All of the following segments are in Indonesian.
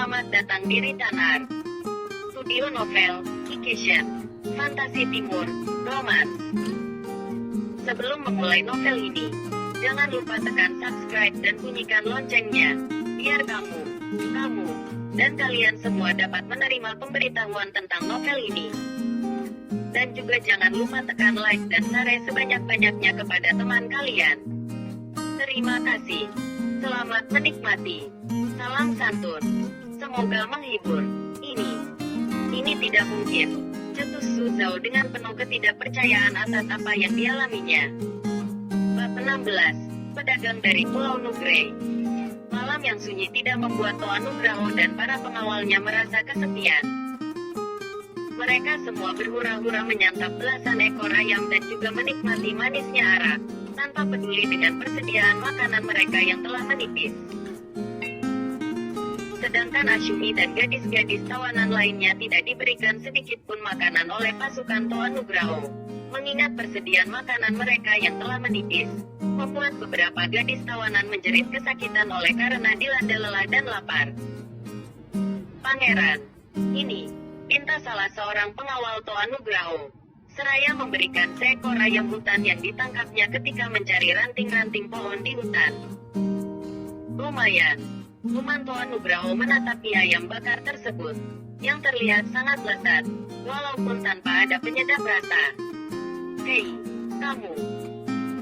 Selamat datang di Ritanar Studio Novel, Fiction, Fantasi Timur, Romance. Sebelum memulai novel ini, jangan lupa tekan subscribe dan bunyikan loncengnya, biar kamu, dan kalian semua dapat menerima pemberitahuan tentang novel ini. Dan juga jangan lupa tekan like dan share sebanyak-banyaknya kepada teman kalian. Terima kasih. Selamat menikmati. Salam santun. Semoga menghibur. Ini tidak mungkin. Cetus Suzhou dengan penuh ketidakpercayaan atas apa yang dialaminya. Bab 16. Pedagang dari Pulau Nugray. Malam yang sunyi tidak membuat Toa Nugroho dan para pengawalnya merasa kesepian. Mereka semua berhura-hura menyantap belasan ekor ayam dan juga menikmati manisnya arak, tanpa peduli dengan persediaan makanan mereka yang telah menipis. Sedangkan Ashumi dan gadis-gadis tawanan lainnya tidak diberikan sedikit pun makanan oleh pasukan Toa Nugroho. Mengingat persediaan makanan mereka yang telah menipis, membuat beberapa gadis tawanan menjerit kesakitan oleh karena dilanda lelah dan lapar. Pangeran, ini, pinta salah seorang pengawal Toa Nugroho. Seraya memberikan seekor ayam hutan yang ditangkapnya ketika mencari ranting-ranting pohon di hutan. Lumayan. Luman Toa Nugroho menatapi ayam bakar tersebut, yang terlihat sangat lezat, walaupun tanpa ada penyedap rasa. Hei, kamu.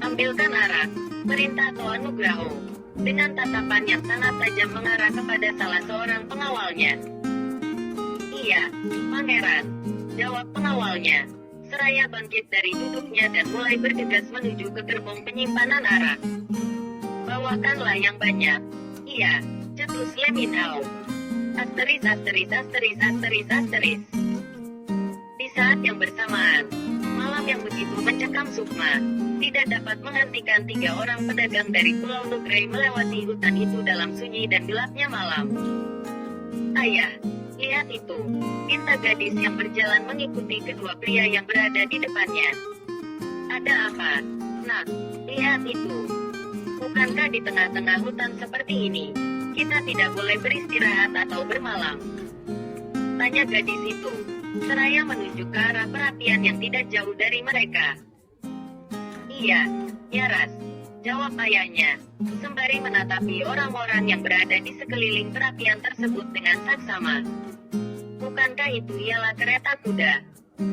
Ambilkan arak, perintah Toa Nugroho, dengan tatapan yang sangat tajam mengarah kepada salah seorang pengawalnya. Iya, pangeran, jawab pengawalnya. Seraya bangkit dari duduknya dan mulai bergegas menuju ke gerbong penyimpanan arak. Bawakanlah yang banyak. Iya, cetus Leminhao. Asteris. Di saat yang bersamaan, malam yang begitu mencekam sukma, tidak dapat menghentikan 3 orang pedagang dari Pulau Nugray melewati hutan itu dalam sunyi dan gelapnya malam. Ayah, lihat itu, pinta gadis yang berjalan mengikuti kedua pria yang berada di depannya. Ada apa? Nak, lihat itu. Bukankah di tengah-tengah hutan seperti ini, kita tidak boleh beristirahat atau bermalam? Tanya gadis itu, seraya menuju ke arah perapian yang tidak jauh dari mereka. Iya, Yaras, jawab ayahnya, sembari menatapi orang-orang yang berada di sekeliling perapian tersebut dengan saksama. Bukankah itu ialah kereta kuda?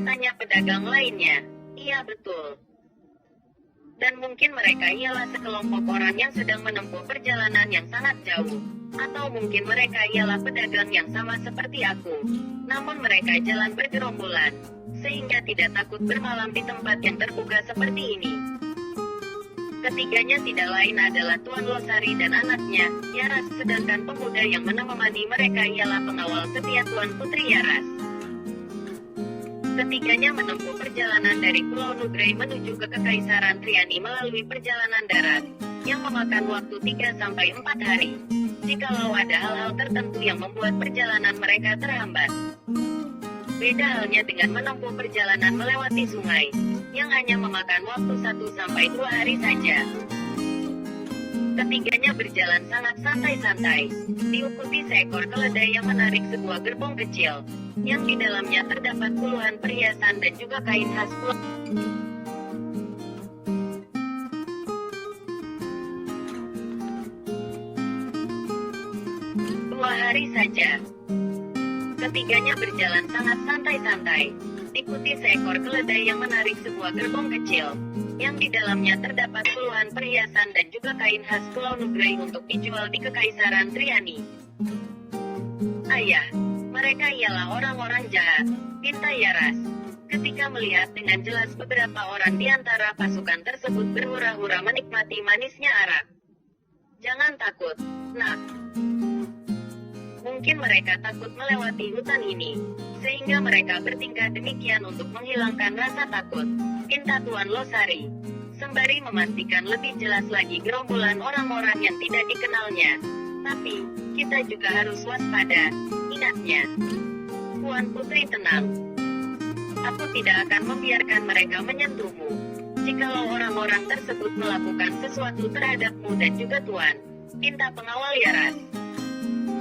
Tanya pedagang lainnya. Iya betul. Dan mungkin mereka ialah sekelompok orang yang sedang menempuh perjalanan yang sangat jauh. Atau mungkin mereka ialah pedagang yang sama seperti aku. Namun mereka jalan bergerombolan, sehingga tidak takut bermalam di tempat yang terbuka seperti ini. Ketiganya tidak lain adalah Tuan Losari dan anaknya, Yaras, sedangkan pemuda yang menemani mereka ialah pengawal setia Tuan Putri Yaras. Ketiganya menempuh perjalanan dari Pulau Nugray menuju ke Kekaisaran Triani melalui perjalanan darat, yang memakan waktu 3-4 hari, jikalau ada hal-hal tertentu yang membuat perjalanan mereka terhambat. Beda halnya dengan menempuh perjalanan melewati sungai, yang hanya memakan waktu 1-2 hari saja. Ketiganya berjalan sangat santai-santai, diikuti seekor keledai yang menarik sebuah gerbong kecil, yang di dalamnya terdapat puluhan perhiasan dan juga kain khas Pulau. 2 hari saja. Ketiganya berjalan sangat santai-santai, diikuti seekor keledai yang menarik sebuah gerbong kecil, yang di dalamnya terdapat puluhan perhiasan dan juga kain khas Pulau Nugray untuk dijual di Kekaisaran Triani. Ayah, mereka ialah orang-orang jahat, pinta Yaras. Ketika melihat dengan jelas beberapa orang di antara pasukan tersebut berhura-hura menikmati manisnya arak. Jangan takut, nak. Mungkin mereka takut melewati hutan ini, sehingga mereka bertingkah demikian untuk menghilangkan rasa takut, pinta Tuan Losari, sembari memastikan lebih jelas lagi gerombolan orang-orang yang tidak dikenalnya. Tapi, kita juga harus waspada, ingatnya. Tuan Putri tenang. Aku tidak akan membiarkan mereka menyentuhmu. Jikalau orang-orang tersebut melakukan sesuatu terhadapmu dan juga Tuan, pinta pengawal Yaras.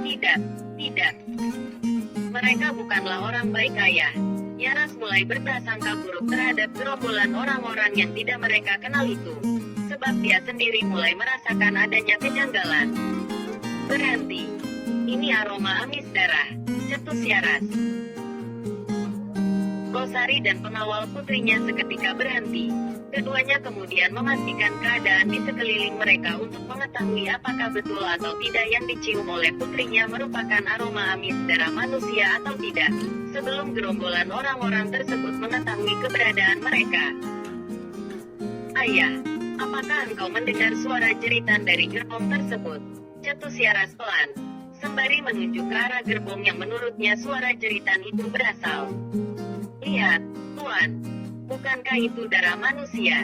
Tidak, Tidak. Mereka bukanlah orang baik, Ayah. Yaras mulai berprasangka buruk terhadap gerombolan orang-orang yang tidak mereka kenal itu. Sebab dia sendiri mulai merasakan adanya kejanggalan. Berhenti. Ini aroma amis darah, cetus Yaras. Losari dan pengawal putrinya seketika berhenti. Keduanya kemudian memastikan keadaan di sekeliling mereka untuk mengetahui apakah betul atau tidak yang dicium oleh putrinya merupakan aroma amis darah manusia atau tidak, sebelum gerombolan orang-orang tersebut mengetahui keberadaan mereka. Ayah, apakah engkau mendengar suara jeritan dari gerbong tersebut? Cetus Yaras pelan, sembari menunjuk ke arah gerbong yang menurutnya suara jeritan itu berasal. Lihat, Tuan. Bukankah itu darah manusia?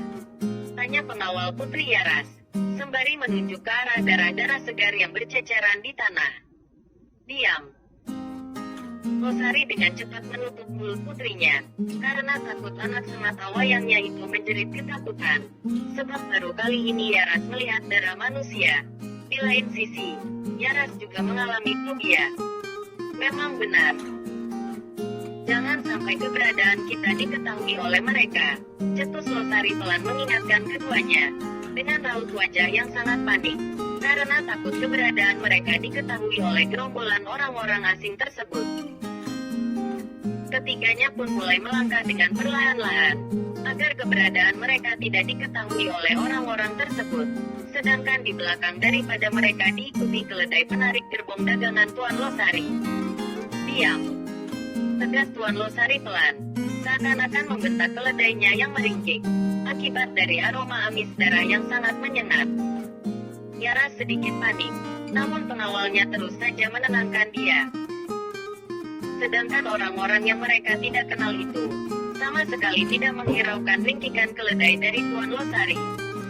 Tanya pengawal putri Yaras, sembari menunjuk ke arah darah-darah segar yang berceceran di tanah. Diam. Losari dengan cepat menutup mulut putrinya, karena takut anak semata wayangnya itu menjerit ketakutan. Sebab baru kali ini Yaras melihat darah manusia. Di lain sisi, Yaras juga mengalami fobia. Memang benar. Jangan sampai keberadaan kita diketahui oleh mereka. Cetus Losari pelan mengingatkan keduanya, dengan raut wajah yang sangat panik, karena takut keberadaan mereka diketahui oleh gerombolan orang-orang asing tersebut. Ketiganya pun mulai melangkah dengan perlahan-lahan, agar keberadaan mereka tidak diketahui oleh orang-orang tersebut. Sedangkan di belakang daripada mereka diikuti keledai penarik gerbong dagangan Tuan Losari. Diam. Tegas Tuan Losari pelan, seakan-akan membentak keledainya yang meringkik, akibat dari aroma amis darah yang sangat menyengat. Yaras sedikit panik, namun pengawalnya terus saja menenangkan dia. Sedangkan orang-orang yang mereka tidak kenal itu, sama sekali tidak menghiraukan ringkikan keledai dari Tuan Losari,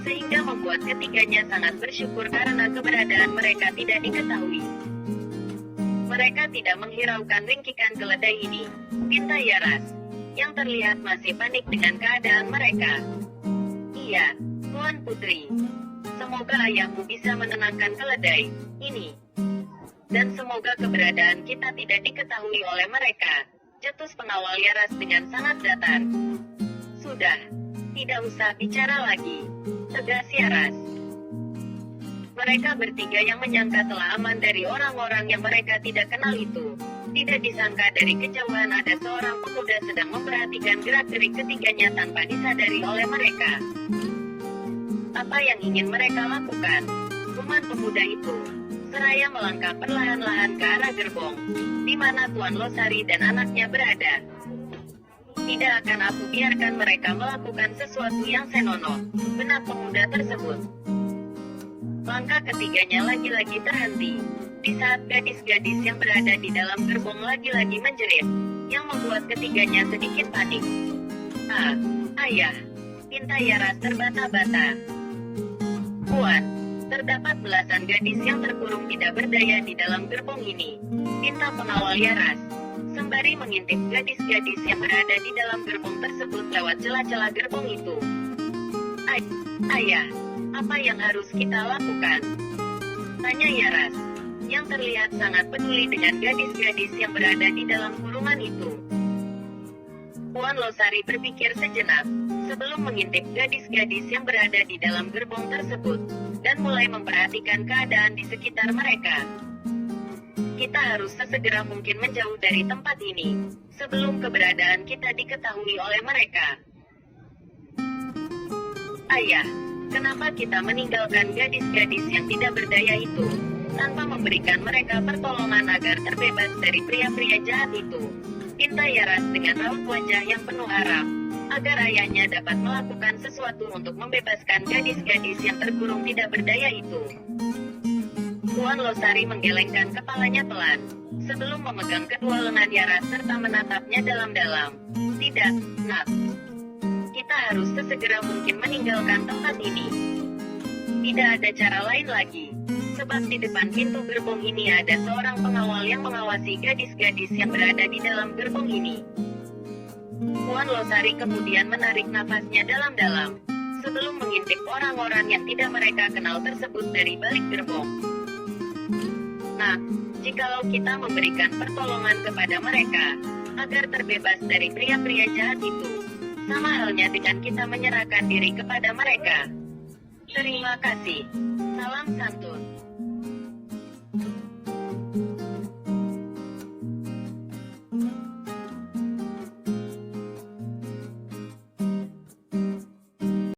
sehingga membuat ketiganya sangat bersyukur karena keberadaan mereka tidak diketahui. Mereka tidak menghiraukan ringkikan keledai ini, pinta Yaras, yang terlihat masih panik dengan keadaan mereka. Iya, Tuan Putri. Semoga ayahmu bisa menenangkan keledai ini. Dan semoga keberadaan kita tidak diketahui oleh mereka, cetus pengawal Yaras dengan sangat datar. Sudah, tidak usah bicara lagi, tegas Yaras. Mereka bertiga yang menyangka telah aman dari orang-orang yang mereka tidak kenal itu, tidak disangka dari kejauhan ada seorang pemuda sedang memperhatikan gerak-gerik ketiganya tanpa disadari oleh mereka. Apa yang ingin mereka lakukan? Gumam pemuda itu, seraya melangkah perlahan-lahan ke arah gerbong, di mana Tuan Losari dan anaknya berada. Tidak akan aku biarkan mereka melakukan sesuatu yang senonoh, benar pemuda tersebut. Langkah ketiganya lagi-lagi terhenti, di saat gadis-gadis yang berada di dalam gerbong lagi-lagi menjerit, yang membuat ketiganya sedikit panik. Ah, ayah, pinta Yaras terbata-bata. Puan, terdapat belasan gadis yang terkurung tidak berdaya di dalam gerbong ini, pinta pengawal Yaras, sembari mengintip gadis-gadis yang berada di dalam gerbong tersebut lewat celah-celah gerbong itu. Ayah, apa yang harus kita lakukan? Tanya Yaras, yang terlihat sangat peduli dengan gadis-gadis yang berada di dalam kurungan itu. Tuan Losari berpikir sejenak, sebelum mengintip gadis-gadis yang berada di dalam gerbong tersebut, dan mulai memperhatikan keadaan di sekitar mereka. Kita harus sesegera mungkin menjauh dari tempat ini, sebelum keberadaan kita diketahui oleh mereka. Ayah, kenapa kita meninggalkan gadis-gadis yang tidak berdaya itu, tanpa memberikan mereka pertolongan agar terbebas dari pria-pria jahat itu? Pinta Yaras dengan raut wajah yang penuh harap, agar ayahnya dapat melakukan sesuatu untuk membebaskan gadis-gadis yang terkurung tidak berdaya itu. Tuan Losari menggelengkan kepalanya pelan, sebelum memegang kedua lengan Yaras serta menatapnya dalam-dalam. Tidak, Nak. Kita harus sesegera mungkin meninggalkan tempat ini. Tidak ada cara lain lagi, sebab di depan pintu gerbong ini ada seorang pengawal yang mengawasi gadis-gadis yang berada di dalam gerbong ini. Tuan Losari kemudian menarik nafasnya dalam-dalam, sebelum mengintip orang-orang yang tidak mereka kenal tersebut dari balik gerbong. Nah, jikalau kita memberikan pertolongan kepada mereka, agar terbebas dari pria-pria jahat itu, sama halnya dengan kita menyerahkan diri kepada mereka. Terima kasih. Salam santun.